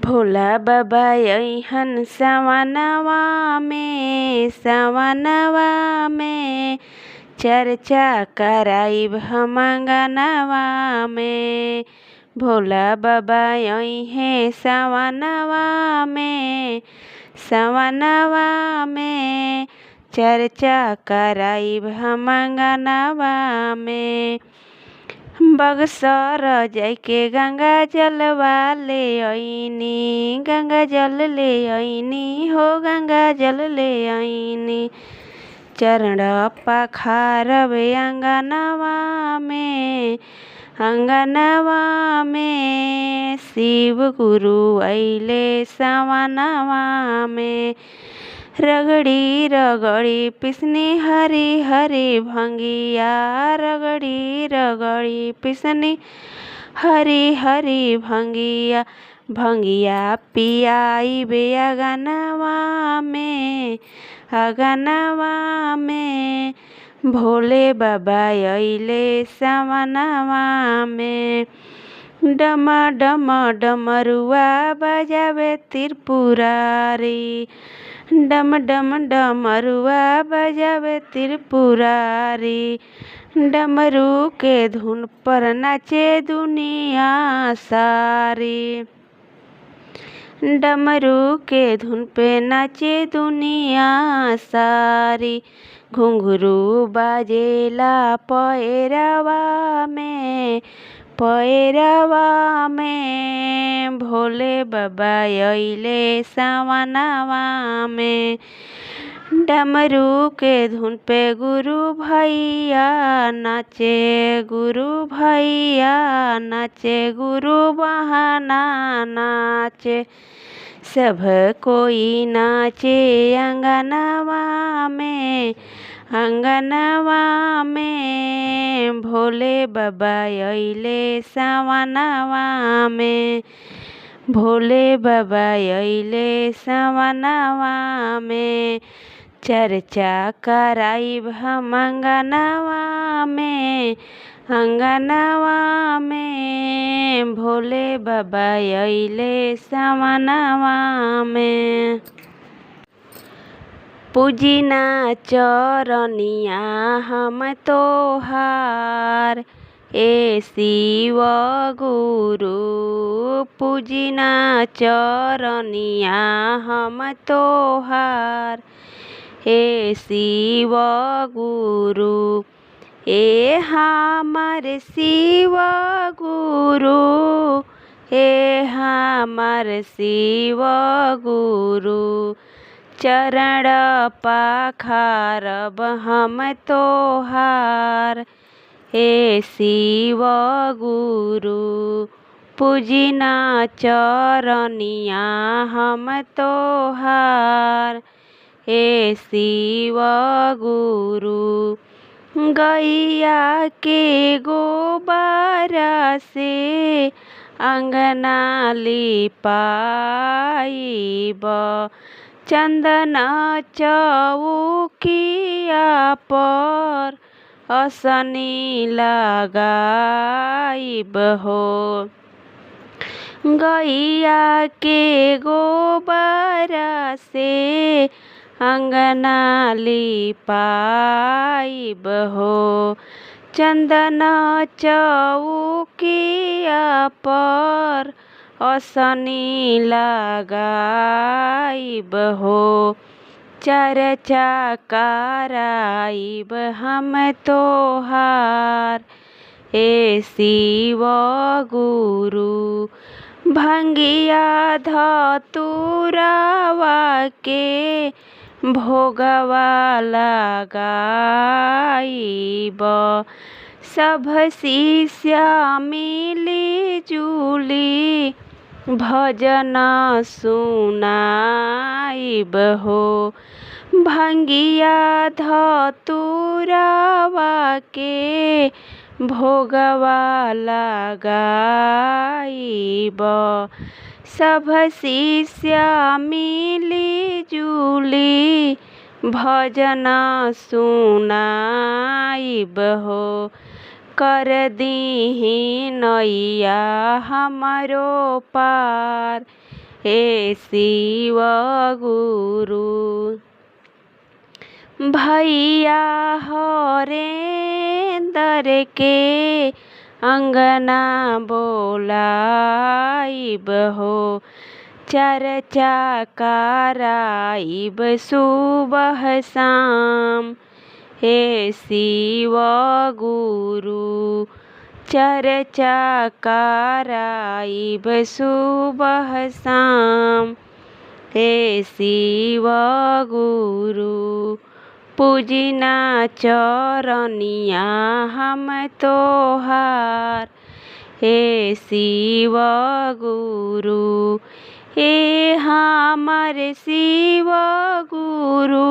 भोला बाबा अइहन सवनवा में चर्चा कराइब हम अंगनवा में। भोला बाबा अइहे सवनवा में चर्चा कराइब हम अंगनवा में। बक्सर जाके गंगा जलवा ले आईनी, गंगा जल ले आईनी हो, गंगा जल ले आईनी। चरण पखारब अंगनवा में शिव गुरु अइले सवनवा में। रगड़ी रगड़ी पिसनी हरी हरी भंगिया, रगड़ी रगड़ी पिसनी हरी हरी भंगिया। भंगिया पियाइबे अगनवा में भोले बाबा अइले सवनवा में। डम डम डमरुआ बजावे त्रिपुरारी, डम डम डमरुआ बजावे त्रिपुरारी। डमरू के धुन पर नाचे दुनिया सारी, डमरू के धुन पे नाचे दुनिया सारी। घुंघरू बाजेला पैरवा में भोले बाबा अइले सवनवा में। डमरू के धुन पे गुरु भैया नाचे, गुरु भैया नाचे, गुरु बहाना नाचे। सब कोई नाचे अंगनवा में भोले बाबा अइले सवनवा में। भोले बाबा अइले सवनवा में चर्चा कराइब हम अंगनवा में भोले बाबा अइले सवनवा में। पूजिना चरनिया हम तोहार ए शिव गुरु, पूजिना चरनिया हम तोहार ए शिव गुरु। ए हमर शिव गुरु, ए हमर शिव गुरु। चरण पखारब हम तोहार ए शिव गुरु। पूजिना चरनिया हम तोहार ए शिव गुरु। गैया के गोबर से अंगना लिपाइब, चंदन चौकिया पर असनी लगाइब हो। गैया के गोबर से अंगना लिपाइब हो, चंदन चौकिया पर असनी लगाइब हो। चर्चा कराइब हम तोहार ए शिव गुरु। भंगिया धतुरवा के भोगवा लगाइब, सब शिष्य मिली जुली भजन सुनाइब हो। भंगिया धतुरवा के भोगवा लगाइब, सब शिष्य मिली जुली भजन सुनाइब हो। कर दीही नैया हमरो पार हे शिव गुरु। भैया हरेंदर के अंगना बोलाइब हो, चर्चा कराइब सुबह शाम। हे शिव गुरु चर्चा कराइब सुबह शाम। हे शिव गुरु पूजना चरनिया हम तोहार। हे शिव गुरु हे हमर शिव गुरु,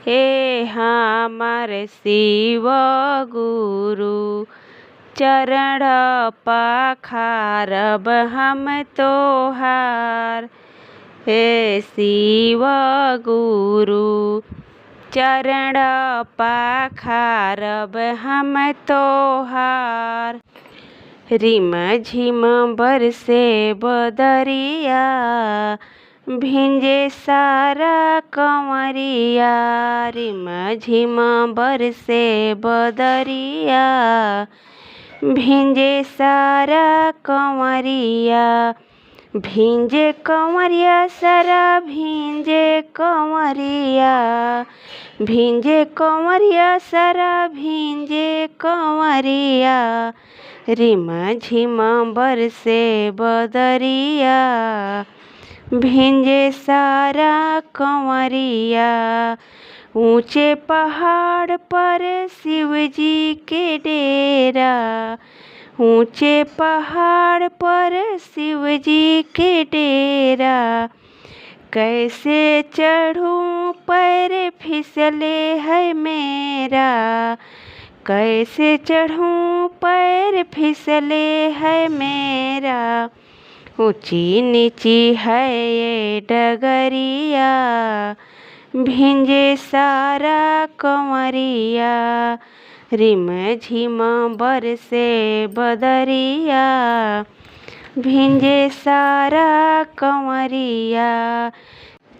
हे हमर शिव गुरु चरण पखारब हम तोहार। हे शिव गुरु चरण पखारब हम तोहार। रिम झिम बरसे बदरिया, भिंजे सारा कंवरिया। रिम झिम बरसे बदरिया, भिंजे सारा कंवरिया। भिंजे कंवरिया सारा भिंजे कंवरिया, भिंजे कंवरिया सारा भिंजे कंवरिया। रिम झिम बरसे बदरिया, भिंजे सारा कंवरिया। ऊंचे पहाड़ पर शिवजी के डेरा, ऊंचे पहाड़ पर शिवजी के डेरा। कैसे चढ़ूं पैर फिसले है मेरा, कैसे चढ़ूं पैर फिसले है मेरा। ऊंची नीची है ये डगरिया, भिंजे सारा कंवरिया। रिम झिम बरसे बदरिया, भिंजे सारा कंवरिया।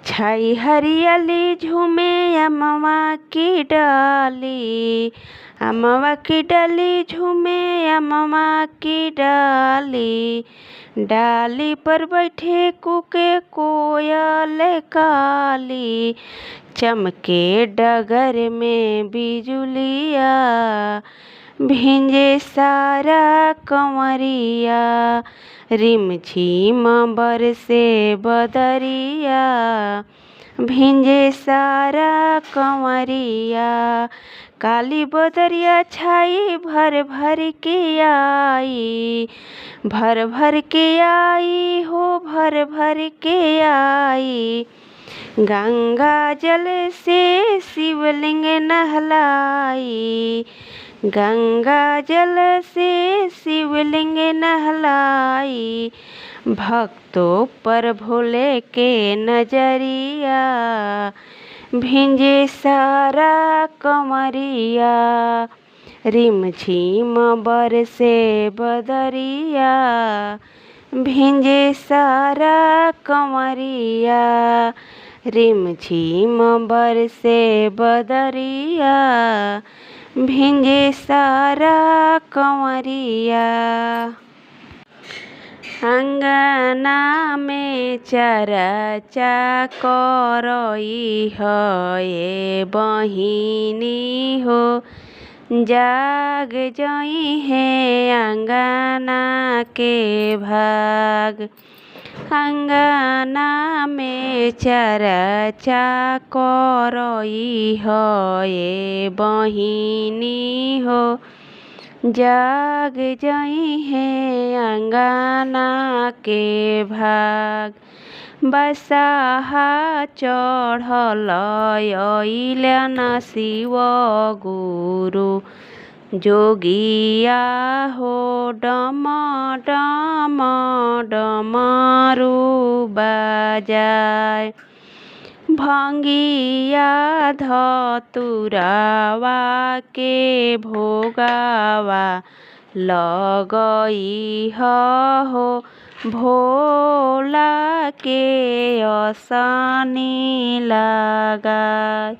छाई हरियाली झूमे अमवा की डाली, अमवा की डाली झूमे अमवा की डाली। डाली पर बैठे कुके कोयल काली, चमके डगर में बिजुलिया। भिंजे सारा कंवरिया, रिम झिम बरसे बदरिया। भिंजे सारा कंवरिया, काली बदरिया छाई भर भर के आई, भर भर के आई हो भर भर के आई। गंगा जल से शिवलिंग नहलाई, गंगा जल से शिवलिंग नहलाई। भक्तों पर भोले के नजरिया, भिंजे सारा कंवरिया। रिम झिम बरसे बदरिया, भिंजे सारा कंवरिया। रिम झिम बरसे बदरिया, भिंजे सारा कंवरिया। अंगना में चर्चा करई है ये बहिनी हो, जाग जई है अंगना के भाग। अंगना में चर्चा करई है ये बहिनी हो, जाग जई है अंगना के भाग। बसाहा चढ़ल अइलन शिव गुरु, जोगिया हो डम डम डमरू बजाय। भंगिया धतुरावा के भोगावा लगई हो, भोला के असनी लगाय।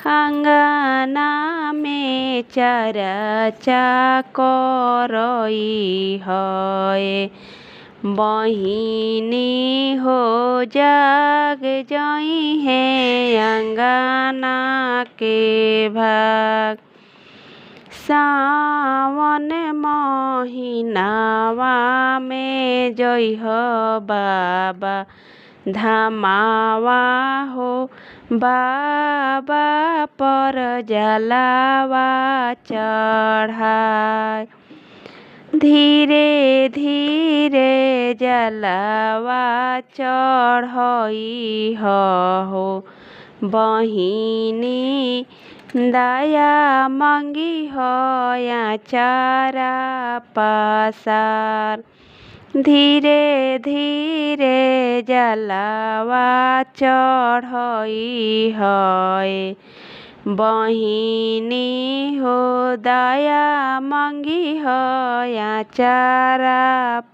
अंगना में चर्चा करई है, बहिनी हो जाग जई है अंगना के भाग। सावन महीनावा में जइह बाबा धामावा हो, बाबा पर जलावा चढ़ाय। धीरे धीरे जलावा चढ़ई हो, बहिनी दया मंगी हो आचारा पसार। धीरे धीरे जलावा चढ़ई है, बहिनी हो दया मंगी हो आचारा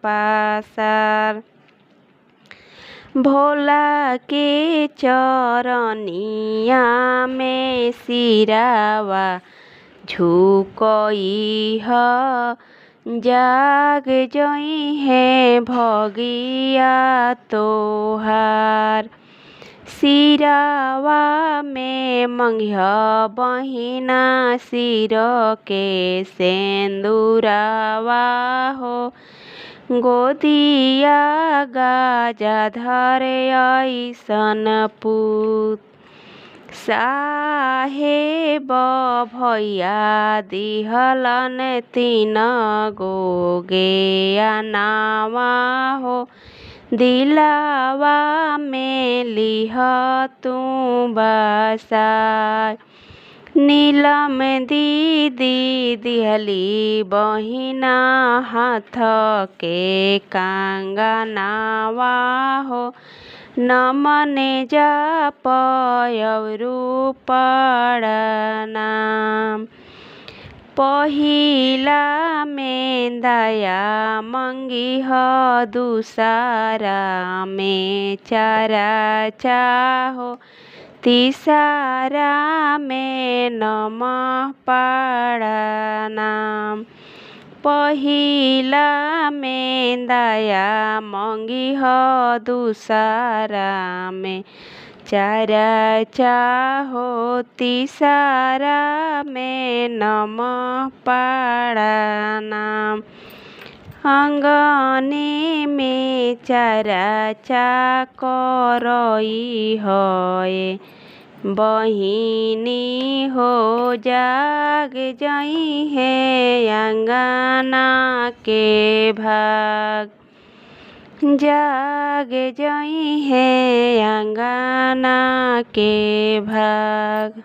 पसार। भोला के चरनिया में सिरावा झुकई ह, जाग जई है भगिया तोहार। सिरावा में मंगिह बहिना सिर के सेंदूरावा हो, गोदिया गाजाधर ऐसन पूत। साहेब भैया दिहलन 3 गो गेनावा हो, दिलावा में लिह तू बसाय। नीलम दीदी दिहली बहिना हाथ के कंगनावा हो, नमन जाप औरु प्रणाम। पहिला में दया मंगी हो, दूसरा में चर्चा हो, तीसरा में नमः प्रणाम। पहिला में दया मंगी हो, दूसरा में चर्चा हो, तीसरा में नमः प्रणाम। अंगने में चर्चा करई है, बहिनी हो जाग जई है अंगना के भाग। जाग जई है अंगना के भाग।